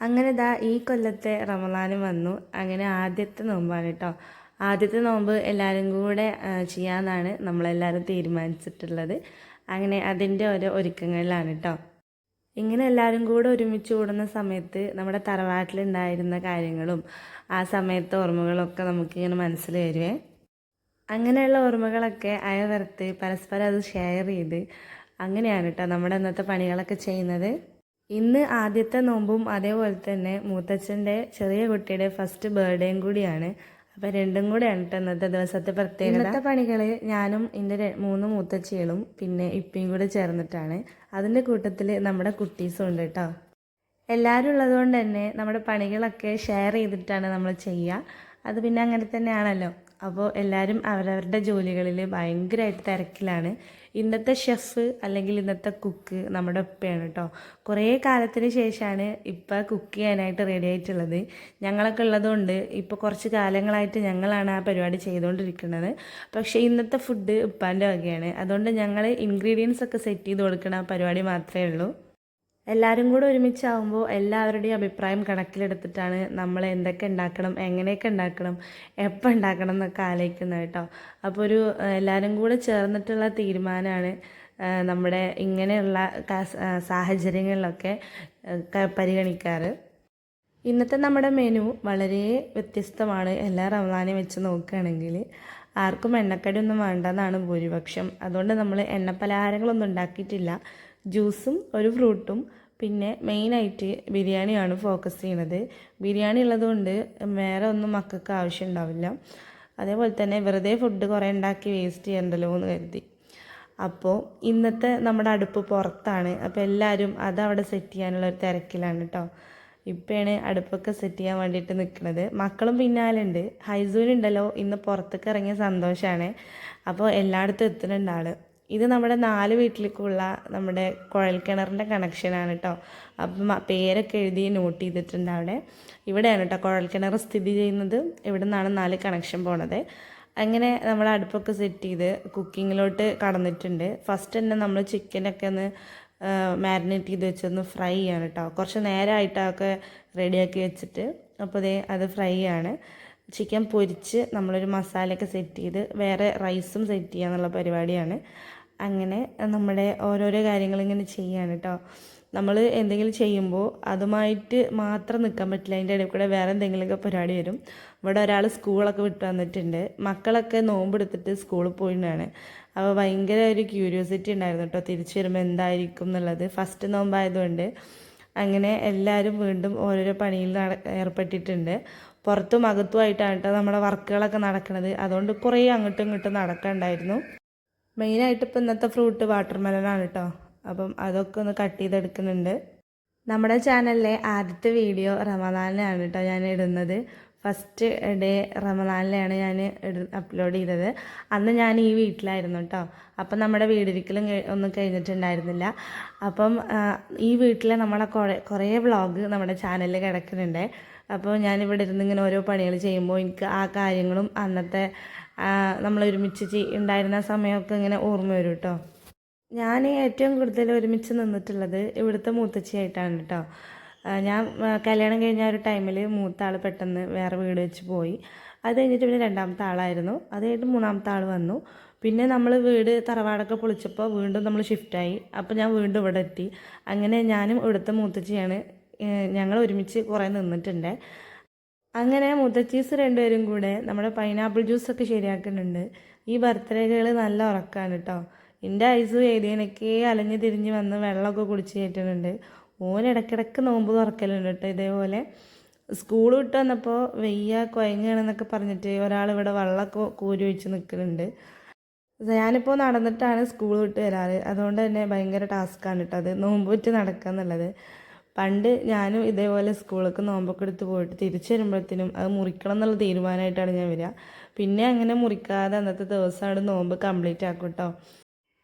അങ്ങനെ ദാ ഈ കൊല്ലത്തെ റമദാനും വന്നു. അങ്ങനെ ആദ്യത്തെ നോമ്പാണ് കേട്ടോ. ആദ്യത്തെ നോമ്പ് എല്ലാവരും കൂടെ ചെയ്യാമെന്നാണ് നമ്മളെല്ലാവരും തീരുമാനിച്ചിട്ടുള്ളത്. അങ്ങനെ അതിൻ്റെ ഓരോ ഒരുക്കങ്ങളിലാണ് കേട്ടോ. ഇങ്ങനെ എല്ലാവരും കൂടെ ഒരുമിച്ച് കൂടുന്ന സമയത്ത് നമ്മുടെ തറവാട്ടിലുണ്ടായിരുന്ന കാര്യങ്ങളും ആ സമയത്തെ ഓർമ്മകളൊക്കെ നമുക്കിങ്ങനെ മനസ്സിൽ വരുവേ. അങ്ങനെയുള്ള ഓർമ്മകളൊക്കെ അയവറുത്ത് പരസ്പരം അത് ഷെയർ ചെയ്ത് അങ്ങനെയാണ് കേട്ടോ നമ്മുടെ ഇന്നത്തെ പണികളൊക്കെ ചെയ്യുന്നത്. ഇന്ന് ആദ്യത്തെ നോമ്പും അതേപോലെ തന്നെ മൂത്തച്ഛൻ്റെ ചെറിയ കുട്ടിയുടെ ഫസ്റ്റ് ബർത്ത്ഡേയും കൂടിയാണ്. അപ്പം രണ്ടും കൂടെയാണ് കേട്ടോ ഇന്നത്തെ ദിവസത്തെ പ്രത്യേകത. ഇന്നത്തെ പണികൾ ഞാനും എൻ്റെ 3 മൂത്തച്ചികളും പിന്നെ ഇപ്പിയും കൂടെ ചേർന്നിട്ടാണ്. അതിൻ്റെ കൂട്ടത്തിൽ നമ്മുടെ കുട്ടീസും ഉണ്ട് കേട്ടോ. എല്ലാവരും ഉള്ളതുകൊണ്ട് തന്നെ നമ്മുടെ പണികളൊക്കെ ഷെയർ ചെയ്തിട്ടാണ് നമ്മൾ ചെയ്യുക. അത് പിന്നെ അങ്ങനെ തന്നെയാണല്ലോ. അപ്പോൾ എല്ലാവരും അവരവരുടെ ജോലികളിൽ ഭയങ്കരമായിട്ട് തിരക്കിലാണ്. ഇന്നത്തെ ഷെഫ് അല്ലെങ്കിൽ ഇന്നത്തെ കുക്ക് നമ്മുടെ ഉപ്പയാണ് കേട്ടോ. കുറേ കാലത്തിന് ശേഷമാണ് ഇപ്പം കുക്ക് ചെയ്യാനായിട്ട് റെഡി ആയിട്ടുള്ളത്. ഞങ്ങളൊക്കെ ഉള്ളതുകൊണ്ട് ഇപ്പോൾ കുറച്ച് കാലങ്ങളായിട്ട് ഞങ്ങളാണ് ആ പരിപാടി ചെയ്തുകൊണ്ടിരിക്കുന്നത്. പക്ഷേ ഇന്നത്തെ ഫുഡ് ഉപ്പാൻ്റെ വകയാണ്. അതുകൊണ്ട് ഞങ്ങൾ ഇൻഗ്രീഡിയൻസ് ഒക്കെ സെറ്റ് ചെയ്ത് കൊടുക്കുന്ന ആ പരിപാടി മാത്രമേ ഉള്ളൂ. എല്ലാവരും കൂടെ ഒരുമിച്ചാവുമ്പോൾ എല്ലാവരുടെയും അഭിപ്രായം കണക്കിലെടുത്തിട്ടാണ് നമ്മൾ എന്തൊക്കെ ഉണ്ടാക്കണം, എങ്ങനെയൊക്കെ ഉണ്ടാക്കണം, എപ്പോൾ ഉണ്ടാക്കണം എന്നൊക്കെ ആലോചിക്കുന്നത് കേട്ടോ. അപ്പോൾ എല്ലാവരും കൂടെ ചേർന്നിട്ടുള്ള തീരുമാനമാണ് നമ്മുടെ ഇങ്ങനെയുള്ള സാഹചര്യങ്ങളിലൊക്കെ പരിഗണിക്കാറ്. ഇന്നത്തെ നമ്മുടെ മെനു വളരെ വ്യത്യസ്തമാണ്. എല്ലാ റമദാനെയും വെച്ച് നോക്കുകയാണെങ്കിൽ ആർക്കും എണ്ണക്കടിയൊന്നും വേണ്ടെന്നാണ് ഭൂരിപക്ഷം. അതുകൊണ്ട് നമ്മൾ എണ്ണപ്പലഹാരങ്ങളൊന്നും ഉണ്ടാക്കിയിട്ടില്ല. ജ്യൂസും ഒരു ഫ്രൂട്ടും പിന്നെ മെയിനായിട്ട് ബിരിയാണിയാണ് ഫോക്കസ് ചെയ്യുന്നത്. ബിരിയാണി ഉള്ളതുകൊണ്ട് വേറെ ഒന്നും മക്കൾക്ക് ആവശ്യം ഉണ്ടാവില്ല. അതേപോലെ തന്നെ വെറുതെ ഫുഡ് കുറേ ഉണ്ടാക്കി വേസ്റ്റ് ചെയ്യണ്ടല്ലോ എന്ന് കരുതി. അപ്പോൾ ഇന്നത്തെ നമ്മുടെ അടുപ്പ് പുറത്താണ്. അപ്പോൾ എല്ലാവരും അതവിടെ സെറ്റ് ചെയ്യാനുള്ള ഒരു തിരക്കിലാണ് കേട്ടോ. ഇപ്പോഴാണ് അടുപ്പൊക്കെ സെറ്റ് ചെയ്യാൻ വേണ്ടിയിട്ട് നിൽക്കുന്നത്. മക്കളും പിന്നാലുണ്ട്. ഹൈസൂനുണ്ടല്ലോ ഇന്ന് പുറത്തേക്ക് ഇറങ്ങിയ സന്തോഷമാണ്. അപ്പോൾ എല്ലായിടത്തും എത്തുന്നുണ്ട് ആൾ. ഇത് നമ്മുടെ 4 വീട്ടിലേക്കുള്ള നമ്മുടെ കുഴൽക്കിണറിൻ്റെ കണക്ഷനാണ് കേട്ടോ. അപ്പം പേരൊക്കെ എഴുതി നോട്ട് ചെയ്തിട്ടുണ്ട് അവിടെ. ഇവിടെയാണ് കേട്ടോ കുഴൽക്കിണർ സ്ഥിതി ചെയ്യുന്നത്. ഇവിടെ നിന്നാണ് 4 കണക്ഷൻ പോണത്. അങ്ങനെ നമ്മൾ അടുപ്പൊക്കെ സെറ്റ് ചെയ്ത് കുക്കിങ്ങിലോട്ട് കടന്നിട്ടുണ്ട്. ഫസ്റ്റ് തന്നെ നമ്മൾ ചിക്കനൊക്കെ ഒന്ന് മാരിനേറ്റ് ചെയ്ത് വെച്ചൊന്ന് ഫ്രൈ ചെയ്യാണ് കേട്ടോ. കുറച്ച് നേരമായിട്ടൊക്കെ റെഡിയാക്കി വെച്ചിട്ട് അപ്പോൾ അത് ഫ്രൈ ആണ്. ചിക്കൻ പൊരിച്ച് നമ്മളൊരു മസാലയൊക്കെ സെറ്റ് ചെയ്ത് വേറെ റൈസും സെറ്റ് ചെയ്യുക എന്നുള്ള പരിപാടിയാണ്. അങ്ങനെ നമ്മുടെ ഓരോരോ കാര്യങ്ങളിങ്ങനെ ചെയ്യാണ് കേട്ടോ. നമ്മൾ എന്തെങ്കിലും ചെയ്യുമ്പോൾ അതുമായിട്ട് മാത്രം നിൽക്കാൻ പറ്റില്ല. അതിൻ്റെ ഇടയിൽ കൂടെ വേറെ എന്തെങ്കിലുമൊക്കെ പരിപാടി വരും. ഇവിടെ ഒരാൾ സ്കൂളൊക്കെ വിട്ട് വന്നിട്ടുണ്ട്. മക്കളൊക്കെ നോമ്പെടുത്തിട്ട് സ്കൂളിൽ പോയിട്ടാണ്. അപ്പോൾ ഭയങ്കര ഒരു ക്യൂരിയോസിറ്റി ഉണ്ടായിരുന്നു കേട്ടോ തിരിച്ചു വരുമ്പോൾ എന്തായിരിക്കും എന്നുള്ളത്. ഫസ്റ്റ് നോമ്പായതുകൊണ്ട് അങ്ങനെ എല്ലാവരും വീണ്ടും ഓരോരോ പണിയിൽ ഏർപ്പെട്ടിട്ടുണ്ട്. പുറത്തും അകത്തുമായിട്ടാണ് കേട്ടോ നമ്മുടെ വർക്കുകളൊക്കെ നടക്കുന്നത്. അതുകൊണ്ട് കുറേ അങ്ങോട്ടും ഇങ്ങോട്ടും നടക്കാനുണ്ടായിരുന്നു. മെയിനായിട്ട് ഇപ്പോൾ ഇന്നത്തെ ഫ്രൂട്ട് വാട്ടർ മെലനാണ് കേട്ടോ. അപ്പം അതൊക്കെ ഒന്ന് കട്ട് ചെയ്തെടുക്കുന്നുണ്ട്. നമ്മുടെ ചാനലിലെ ആദ്യത്തെ വീഡിയോ റമദാനിലാണ് കേട്ടോ ഞാൻ ഇടുന്നത്. ഫസ്റ്റ് ഡേ റമദാനിലാണ് ഞാൻ അപ്ലോഡ് ചെയ്തത്. അന്ന് ഞാൻ ഈ വീട്ടിലായിരുന്നു കേട്ടോ. അപ്പം നമ്മുടെ വീടിരിക്കലും ഒന്നും കഴിഞ്ഞിട്ടുണ്ടായിരുന്നില്ല. അപ്പം ഈ വീട്ടിലെ നമ്മളെ കുറേ വ്ളോഗ് നമ്മുടെ ചാനലിൽ കിടക്കുന്നുണ്ട്. അപ്പോൾ ഞാനിവിടെ ഇരുന്ന് ഇങ്ങനെ ഓരോ പണികൾ ചെയ്യുമ്പോൾ എനിക്ക് ആ കാര്യങ്ങളും അന്നത്തെ നമ്മൾ ഒരുമിച്ച് ഉണ്ടായിരുന്ന സമയമൊക്കെ ഇങ്ങനെ ഓർമ്മ വരും കേട്ടോ. ഞാൻ ഏറ്റവും കൂടുതൽ ഒരുമിച്ച് നിന്നിട്ടുള്ളത് ഇവിടുത്തെ മൂത്തച്ചിയായിട്ടാണ് കേട്ടോ. ഞാൻ കല്യാണം കഴിഞ്ഞ ഒരു ടൈമിൽ മൂത്ത ആൾ പെട്ടെന്ന് വേറെ വീട് വെച്ച് പോയി. അത് കഴിഞ്ഞിട്ട് പിന്നെ രണ്ടാമത്തെ ആളായിരുന്നു. അത് കഴിഞ്ഞിട്ട് മൂന്നാമത്തെ ആൾ വന്നു. പിന്നെ നമ്മൾ വീട് തറവാടൊക്കെ പൊളിച്ചപ്പോൾ വീണ്ടും നമ്മൾ ഷിഫ്റ്റായി. അപ്പോൾ ഞാൻ വീണ്ടും ഇവിടെ എത്തി. അങ്ങനെ ഞാനും ഇവിടുത്തെ മൂത്തച്ചിയാണ്. ഞങ്ങൾ ഒരുമിച്ച് കുറേ നിന്നിട്ടുണ്ട്. അങ്ങനെ മുത്തച്ചീസ് 2 പേരും കൂടെ നമ്മുടെ പൈനാപ്പിൾ ജ്യൂസൊക്കെ ശരിയാക്കുന്നുണ്ട്. ഈ ബർത്ത്ഡേകൾ നല്ല ഉറക്കാണ് കേട്ടോ. എൻ്റെ ഐസ് ഏരിയനൊക്കെ അലഞ്ഞ് തിരിഞ്ഞ് വന്ന് വെള്ളമൊക്കെ കുടിച്ച് കയറ്റുന്നുണ്ട്. ഇടയ്ക്കിടയ്ക്ക് നോമ്പ് തുറക്കലുണ്ട് കേട്ടോ. ഇതേപോലെ സ്കൂൾ വിട്ട് വന്നപ്പോൾ വെയ്യ കുഴങ്ങുകയാണെന്നൊക്കെ പറഞ്ഞിട്ട് ഒരാളിവിടെ വെള്ളമൊക്കെ കോരി ഒഴിച്ച് നിൽക്കുന്നുണ്ട്. ഞാനിപ്പോൾ നടന്നിട്ടാണ് സ്കൂൾ വിട്ട് വരാറ്. അതുകൊണ്ട് തന്നെ ഭയങ്കര ടാസ്ക്കാണ് കേട്ടോ അത് നോമ്പ് വിട്ട് നടക്കുക എന്നുള്ളത്. പണ്ട് ഞാനും ഇതേപോലെ സ്കൂളൊക്കെ നോമ്പൊക്കെ എടുത്ത് പോയിട്ട് തിരിച്ചു വരുമ്പോഴത്തേനും അത് മുറിക്കണം എന്നുള്ള തീരുമാനമായിട്ടാണ് ഞാൻ വരിക. പിന്നെ അങ്ങനെ മുറിക്കാതെ അന്നത്തെ ദിവസം അവിടെ നോമ്പ് കംപ്ലീറ്റ് ആക്കും കേട്ടോ.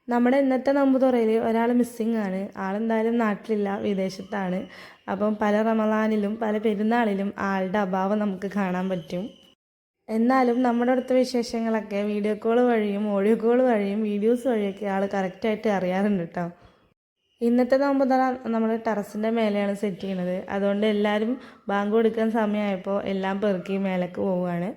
നമ്മുടെ ഇന്നത്തെ നോമ്പ് തുറയിൽ ഒരാൾ മിസ്സിങ് ആണ്. ആളെന്തായാലും നാട്ടിലില്ല, വിദേശത്താണ്. അപ്പം പല റമദാനിലും പല പെരുന്നാളിലും ആളുടെ അഭാവം നമുക്ക് കാണാൻ പറ്റും. എന്നാലും നമ്മുടെ അടുത്ത വിശേഷങ്ങളൊക്കെ വീഡിയോ കോൾ വഴിയും ഓഡിയോ കോൾ വഴിയും വീഡിയോസ് വഴിയൊക്കെ ആൾ കറക്റ്റായിട്ട് അറിയാറുണ്ട് കേട്ടോ. ഇന്നത്തെ നോമ്പ് നമ്മൾ ടെറസിൻ്റെ മേലെയാണ് സെറ്റ് ചെയ്യണത്. അതുകൊണ്ട് എല്ലാവരും ബാങ്ക് കൊടുക്കാൻ സമയമായപ്പോൾ എല്ലാം പെറുക്കി മേലേക്ക് പോവുകയാണ്.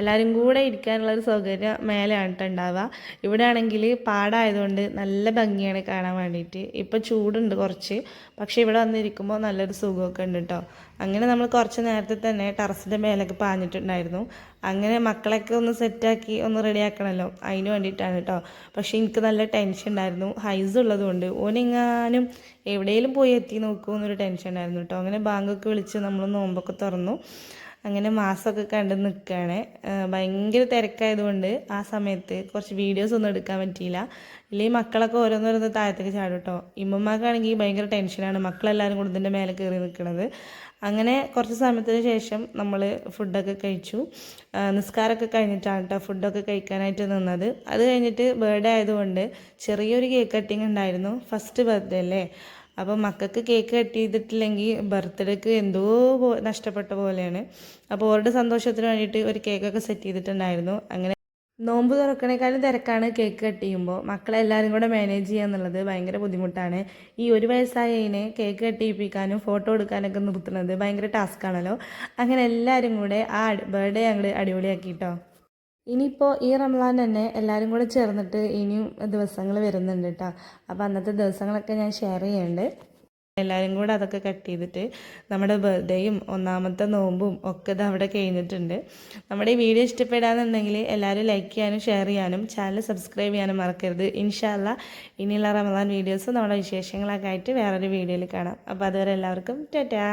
എല്ലാവരും കൂടെ ഇരിക്കാനുള്ളൊരു സൗകര്യം മേലെയാണ് കേട്ടോ ഉണ്ടാവുക. ഇവിടെ ആണെങ്കിൽ പാടായതുകൊണ്ട് നല്ല ഭംഗിയാണ് കാണാൻ വേണ്ടിയിട്ട്. ഇപ്പോൾ ചൂടുണ്ട് കുറച്ച്, പക്ഷേ ഇവിടെ വന്നിരിക്കുമ്പോൾ നല്ലൊരു സുഖമൊക്കെ ഉണ്ട് കേട്ടോ. അങ്ങനെ നമ്മൾ കുറച്ച് നേരത്തെ തന്നെ ടെറസിൻ്റെ മേലേക്ക് പാഞ്ഞിട്ടുണ്ടായിരുന്നു. അങ്ങനെ മക്കളൊക്കെ ഒന്ന് സെറ്റാക്കി ഒന്ന് റെഡിയാക്കണമല്ലോ, അതിന് വേണ്ടിയിട്ടാണ് കേട്ടോ. പക്ഷേ എനിക്ക് നല്ല ടെൻഷൻ ഉണ്ടായിരുന്നു, ഹൈസ് ഉള്ളതുകൊണ്ട് ഓനെങ്ങാനും എവിടെയെങ്കിലും പോയി എത്തി നോക്കുമെന്നൊരു ടെൻഷൻ ഉണ്ടായിരുന്നു കേട്ടോ. അങ്ങനെ ബാങ്കൊക്കെ വിളിച്ച് നമ്മൾ നോമ്പൊക്കെ തുറന്നു. അങ്ങനെ മാസമൊക്കെ കണ്ട് നിൽക്കുകയാണ്. ഭയങ്കര തിരക്കായതുകൊണ്ട് ആ സമയത്ത് കുറച്ച് വീഡിയോസ് ഒന്നും എടുക്കാൻ പറ്റിയില്ല. ഇല്ലെങ്കിൽ മക്കളൊക്കെ ഓരോന്നോരോന്ന് താഴത്തേക്ക് ചാടും കേട്ടോ. ഇമ്മമാർക്കാണെങ്കിൽ ഭയങ്കര ടെൻഷനാണ് മക്കളെല്ലാവരും കൂടെ ഇതിൻ്റെ മേലെ കയറി നിൽക്കുന്നത്. അങ്ങനെ കുറച്ച് സമയത്തിന് ശേഷം നമ്മൾ ഫുഡൊക്കെ കഴിച്ചു. നിസ്കാരമൊക്കെ കഴിഞ്ഞിട്ടാണ് കേട്ടോ ഫുഡൊക്കെ കഴിക്കാനായിട്ട് നിന്നത്. അത് കഴിഞ്ഞിട്ട് ബർത്ത്ഡേ ആയതുകൊണ്ട് ചെറിയൊരു കേക്ക് കട്ടിങ് ഉണ്ടായിരുന്നു. ഫസ്റ്റ് ബർത്ത്ഡേ അല്ലേ, അപ്പോൾ മക്കൾക്ക് കേക്ക് കട്ട് ചെയ്തിട്ടില്ലെങ്കിൽ ബർത്ത്ഡേക്ക് എന്തോ നഷ്ടപ്പെട്ട പോലെയാണ്. അപ്പോൾ അവരുടെ സന്തോഷത്തിന് വേണ്ടിയിട്ട് ഒരു കേക്കൊക്കെ സെറ്റ് ചെയ്തിട്ടുണ്ടായിരുന്നു. അങ്ങനെ നോമ്പ് തുറക്കണേക്കാളും തിരക്കാണ് കേക്ക് കട്ട് ചെയ്യുമ്പോൾ. മക്കളെല്ലാവരും കൂടെ മാനേജ് ചെയ്യുക എന്നുള്ളത് ഭയങ്കര ബുദ്ധിമുട്ടാണ്. ഈ 1 വയസ്സായതിനെ കേക്ക് കട്ട് ചെയ്യിപ്പിക്കാനും ഫോട്ടോ എടുക്കാനൊക്കെ നിർത്തുന്നത് ഭയങ്കര ടാസ്ക്കാണല്ലോ. അങ്ങനെ എല്ലാവരും കൂടെ ആ ബർത്ത്ഡേ ഞങ്ങൾ അടിപൊളിയാക്കിട്ടോ. ഇനിയിപ്പോൾ ഈ റമദാൻ തന്നെ എല്ലാവരും കൂടെ ചേർന്നിട്ട് ഇനിയും ദിവസങ്ങൾ വരുന്നുണ്ട് കേട്ടോ. അപ്പോൾ അന്നത്തെ ദിവസങ്ങളൊക്കെ ഞാൻ ഷെയർ ചെയ്യുന്നുണ്ട്. എല്ലാവരും കൂടെ അതൊക്കെ കട്ട് ചെയ്തിട്ട് നമ്മുടെ ബർത്ത്ഡേയും ഒന്നാമത്തെ നോമ്പും ഒക്കെ ഇത് അവിടെ കഴിഞ്ഞിട്ടുണ്ട്. നമ്മുടെ ഈ വീഡിയോ ഇഷ്ടപ്പെടാന്നുണ്ടെങ്കിൽ എല്ലാവരും ലൈക്ക് ചെയ്യാനും ഷെയർ ചെയ്യാനും ചാനൽ സബ്സ്ക്രൈബ് ചെയ്യാനും മറക്കരുത്. ഇൻഷാ അല്ലാ ഇനിയുള്ള റമദാൻ വീഡിയോസ് നമ്മുടെ വിശേഷങ്ങളൊക്കെ ആയിട്ട് വേറൊരു വീഡിയോയിൽ കാണാം. അപ്പോൾ അതുവരെ എല്ലാവർക്കും ടാറ്റാ.